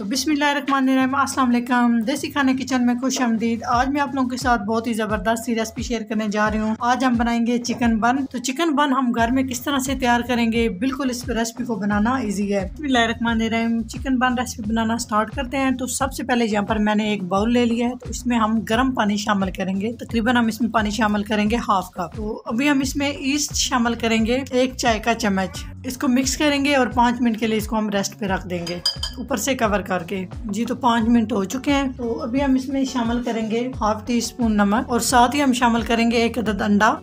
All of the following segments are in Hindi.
बिस्मिल्लाहिर्रहमानिर्रहीम, अस्सलाम वालेकुम। देसी खाने किचन में खुश आमदीद। आज मैं आप लोगों के साथ बहुत ही ज़बरदस्त सी रेसिपी शेयर करने जा रही हूँ। आज हम बनाएंगे चिकन बन। तो चिकन बन हम घर में किस तरह से तैयार करेंगे, बिल्कुल इस रेसिपी को बनाना इजी है। बिस्मिल्लाहिर्रहमानिर्रहीम, चिकन बन रेसिपी बनाना स्टार्ट करते हैं। तो सबसे पहले यहाँ पर मैंने एक बाउल ले लिया है, तो इसमें हम गर्म पानी शामिल करेंगे। तकरीबन हम इसमें पानी शामिल करेंगे हाफ कप। तो अभी हम इसमें ईस्ट शामिल करेंगे 1 चाय का चम्मच। इसको मिक्स करेंगे और 5 मिनट के लिए इसको हम रेस्ट पे रख देंगे ऊपर से कवर करके। जी तो 5 मिनट हो चुके हैं। तो अभी हम इसमें शामिल करेंगे हाफ टी स्पून नमक और साथ ही हम शामिल करेंगे 1 अदद अंडा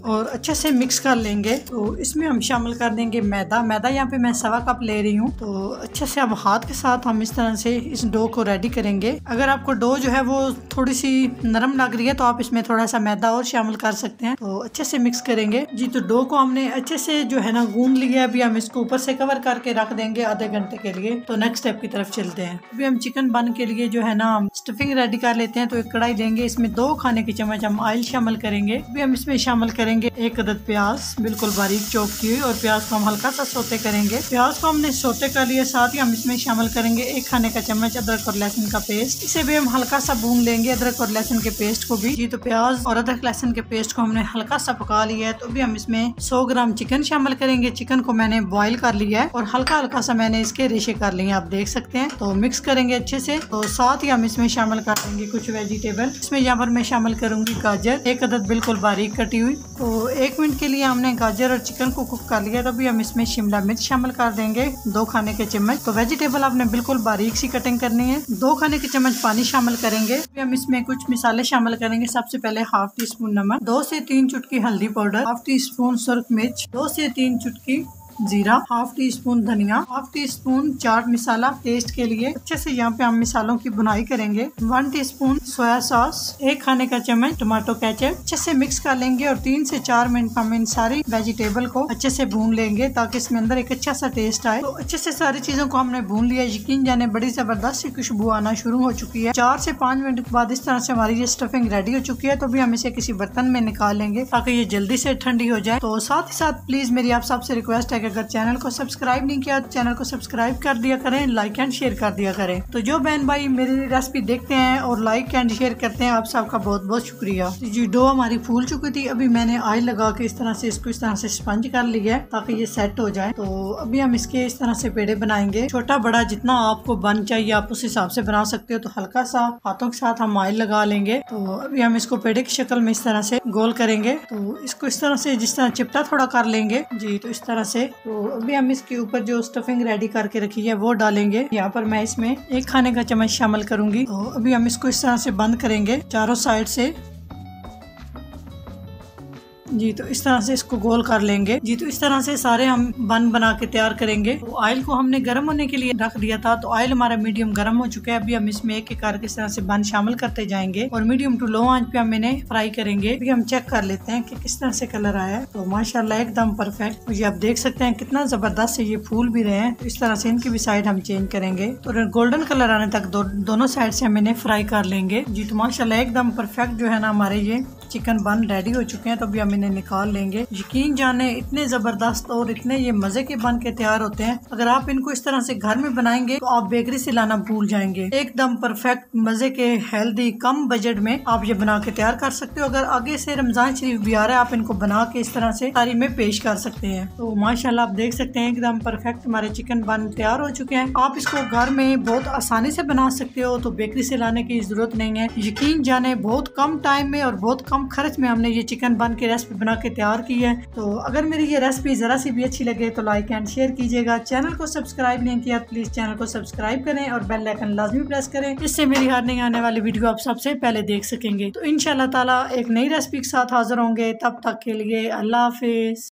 और अच्छे से मिक्स कर लेंगे। तो इसमें हम शामिल कर देंगे मैदा यहाँ पे मैं 1.25 कप ले रही हूँ। तो अच्छे से अब हाथ के साथ हम इस तरह से इस डो को रेडी करेंगे। अगर आपको डो जो है वो थोड़ी सी नरम लग रही है तो आप इसमें थोड़ा सा मैदा और शामिल कर सकते हैं। तो अच्छे से मिक्स करेंगे। जी तो डो को हमने अच्छे से जो है ना गूंद लिया। अभी हम इसको ऊपर से कवर करके रख देंगे आधे घंटे के लिए। तो नेक्स्ट स्टेप की तरफ चलते हैं। अभी हम चिकन बन के लिए जो है ना स्टफिंग रेडी कर लेते हैं। तो एक कढ़ाई लेंगे, इसमें 2 खाने के चम्मच हम ऑयल शामिल करेंगे। अभी हम इसमें शामिल करेंगे 1 अदद प्याज बिल्कुल बारीक चॉप की हुई, और प्याज को हम हल्का सा सोते करेंगे। प्याज को हमने सोते कर लिया। साथ ही हम इसमें शामिल करेंगे 1 खाने का चम्मच अदरक और लहसुन का पेस्ट। इसे भी हम हल्का सा भून लेंगे, अदरक और लहसुन के पेस्ट को भी। जी तो प्याज और अदरक लहसुन के पेस्ट को हमने हल्का सा पका लिया है। तो अभी हम इसमें 100 ग्राम चिकन शामिल करेंगे। चिकन को मैंने बॉईल कर लिया है और हल्का हल्का सा मैंने इसके रेशे कर लिए, आप देख सकते हैं। तो मिक्स करेंगे अच्छे से। तो साथ ही हम इसमें शामिल कर देंगे कुछ वेजिटेबल। इसमें यहाँ पर मैं शामिल करूंगी गाजर 1 अदद बिल्कुल बारीक कटी हुई। तो 1 मिनट के लिए हमने गाजर और चिकन को कुक कर लिया। तो अभी हम इसमें शिमला मिर्च शामिल कर देंगे 2 खाने के चम्मच। तो वेजिटेबल आपने बिल्कुल बारीक सी कटिंग करनी है। 2 खाने के चम्मच पानी शामिल करेंगे। अभी हम इसमें कुछ मसाले शामिल करेंगे। सबसे पहले हाफ टी स्पून नमक, 2 से 3 चुटकी हल्दी पाउडर, हाफ टी स्पून सुरख मिर्च, 2 से 3 चुटकी जीरा, हाफ टी स्पून धनिया, half tea spoon chaat masala test के लिए। अच्छे से यहाँ पे हम मसालों की बुनाई करेंगे। 1 टीस्पून सोया सॉस, 1 खाने का चम्मच टमाटो केचप। अच्छे से मिक्स कर लेंगे और 3 से 4 मिनट हम इन सारी वेजिटेबल को अच्छे से भून लेंगे ताकि इसमें अंदर एक अच्छा सा टेस्ट आए। तो अच्छे से सारी चीजों को हमने भून लिया। यकीन जाने बड़ी जबरदस्त सी खुशबू आना शुरू हो चुकी है। 4 से 5 मिनट के बाद इस तरह से हमारी ये स्टफिंग रेडी हो चुकी है। तो भी हम इसे किसी बर्तन में निकाल लेंगे ताकि ये जल्दी से ठंडी हो जाए। तो साथ ही साथ प्लीज मेरी आप सबसे रिक्वेस्ट है कि अगर चैनल को सब्सक्राइब नहीं किया तो चैनल को सब्सक्राइब कर दिया करें, लाइक एंड शेयर कर दिया करें। तो जो बहन भाई मेरी रेसिपी देखते हैं और लाइक एंड शेयर करते हैं, आप सबका बहुत बहुत शुक्रिया। तो जी डो हमारी फूल चुकी थी। अभी मैंने ऑयल लगा के इस तरह से इसको इस तरह से स्पंज कर लिया है ताकि ये सेट हो जाए। तो अभी हम इसके इस तरह से पेड़े बनाएंगे। छोटा बड़ा जितना आपको बन चाहिए आप उस हिसाब से बना सकते हो। तो हल्का सा हाथों के साथ हम ऑयल लगा लेंगे। तो अभी हम इसको पेड़े की शक्ल में इस तरह से गोल करेंगे। तो इसको इस तरह से जिस तरह चिपटा थोड़ा कर लेंगे। जी तो इस तरह से। तो अभी हम इसके ऊपर जो स्टफिंग रेडी करके रखी है वो डालेंगे। यहाँ पर मैं इसमें 1 खाने का चम्मच शामिल करूंगी। तो अभी हम इसको इस तरह से बंद करेंगे चारों साइड से। जी तो इस तरह से इसको गोल कर लेंगे। जी तो इस तरह से सारे हम बन बना के तैयार करेंगे। तो ऑयल को हमने गर्म होने के लिए रख दिया था। तो ऑयल हमारा मीडियम गर्म हो चुका है। अभी हम इसमें एक एक करके इस तरह से बन शामिल करते जाएंगे और मीडियम टू लो आंच पे हम इन्हें फ्राई करेंगे। अभी हम चेक कर लेते हैं कि किस तरह से कलर आया है। तो माशाल्लाह एकदम परफेक्ट। मुझे आप देख सकते हैं कितना जबरदस्त से ये फूल भी रहे हैं। तो इस तरह से इनकी भी साइड हम चेंज करेंगे। तो गोल्डन कलर आने तक दोनों साइड से हम इन्हें फ्राई कर लेंगे। जी तो माशाल्लाह एकदम परफेक्ट जो है ना हमारे ये चिकन बन रेडी हो चुके हैं। तो अभी हम इन्हें निकाल लेंगे। यकीन जाने इतने जबरदस्त और इतने ये मजे के बन के तैयार होते हैं। अगर आप इनको इस तरह से घर में बनाएंगे तो आप बेकरी से लाना भूल जाएंगे। एकदम परफेक्ट मजे के हेल्दी कम बजट में आप ये बना के तैयार कर सकते हो। अगर आगे से रमजान शरीफ भी आ रहा है आप इनको बना के इस तरह से तारी में पेश कर सकते हैं। तो माशाल्लाह आप देख सकते हैं एकदम परफेक्ट हमारे चिकन बन तैयार हो चुके हैं। आप इसको घर में बहुत आसानी से बना सकते हो। तो बेकरी से लाने की जरूरत नहीं है। यकीन जाने बहुत कम टाइम में और बहुत कम खर्च में हमने ये चिकन बन की रेसिपी बना के तैयार की है। तो अगर मेरी ये रेसिपी जरा सी भी अच्छी लगे तो लाइक एंड शेयर कीजिएगा। चैनल को सब्सक्राइब नहीं किया तो प्लीज चैनल को सब्सक्राइब करें और बेल आइकन लाजमी प्रेस करें। इससे मेरी हर नई आने वाली वीडियो आप सबसे पहले देख सकेंगे। तो इंशाल्लाह ताला एक नई रेसिपी के साथ हाजिर होंगे। तब तक के लिए अल्लाह हाफिज।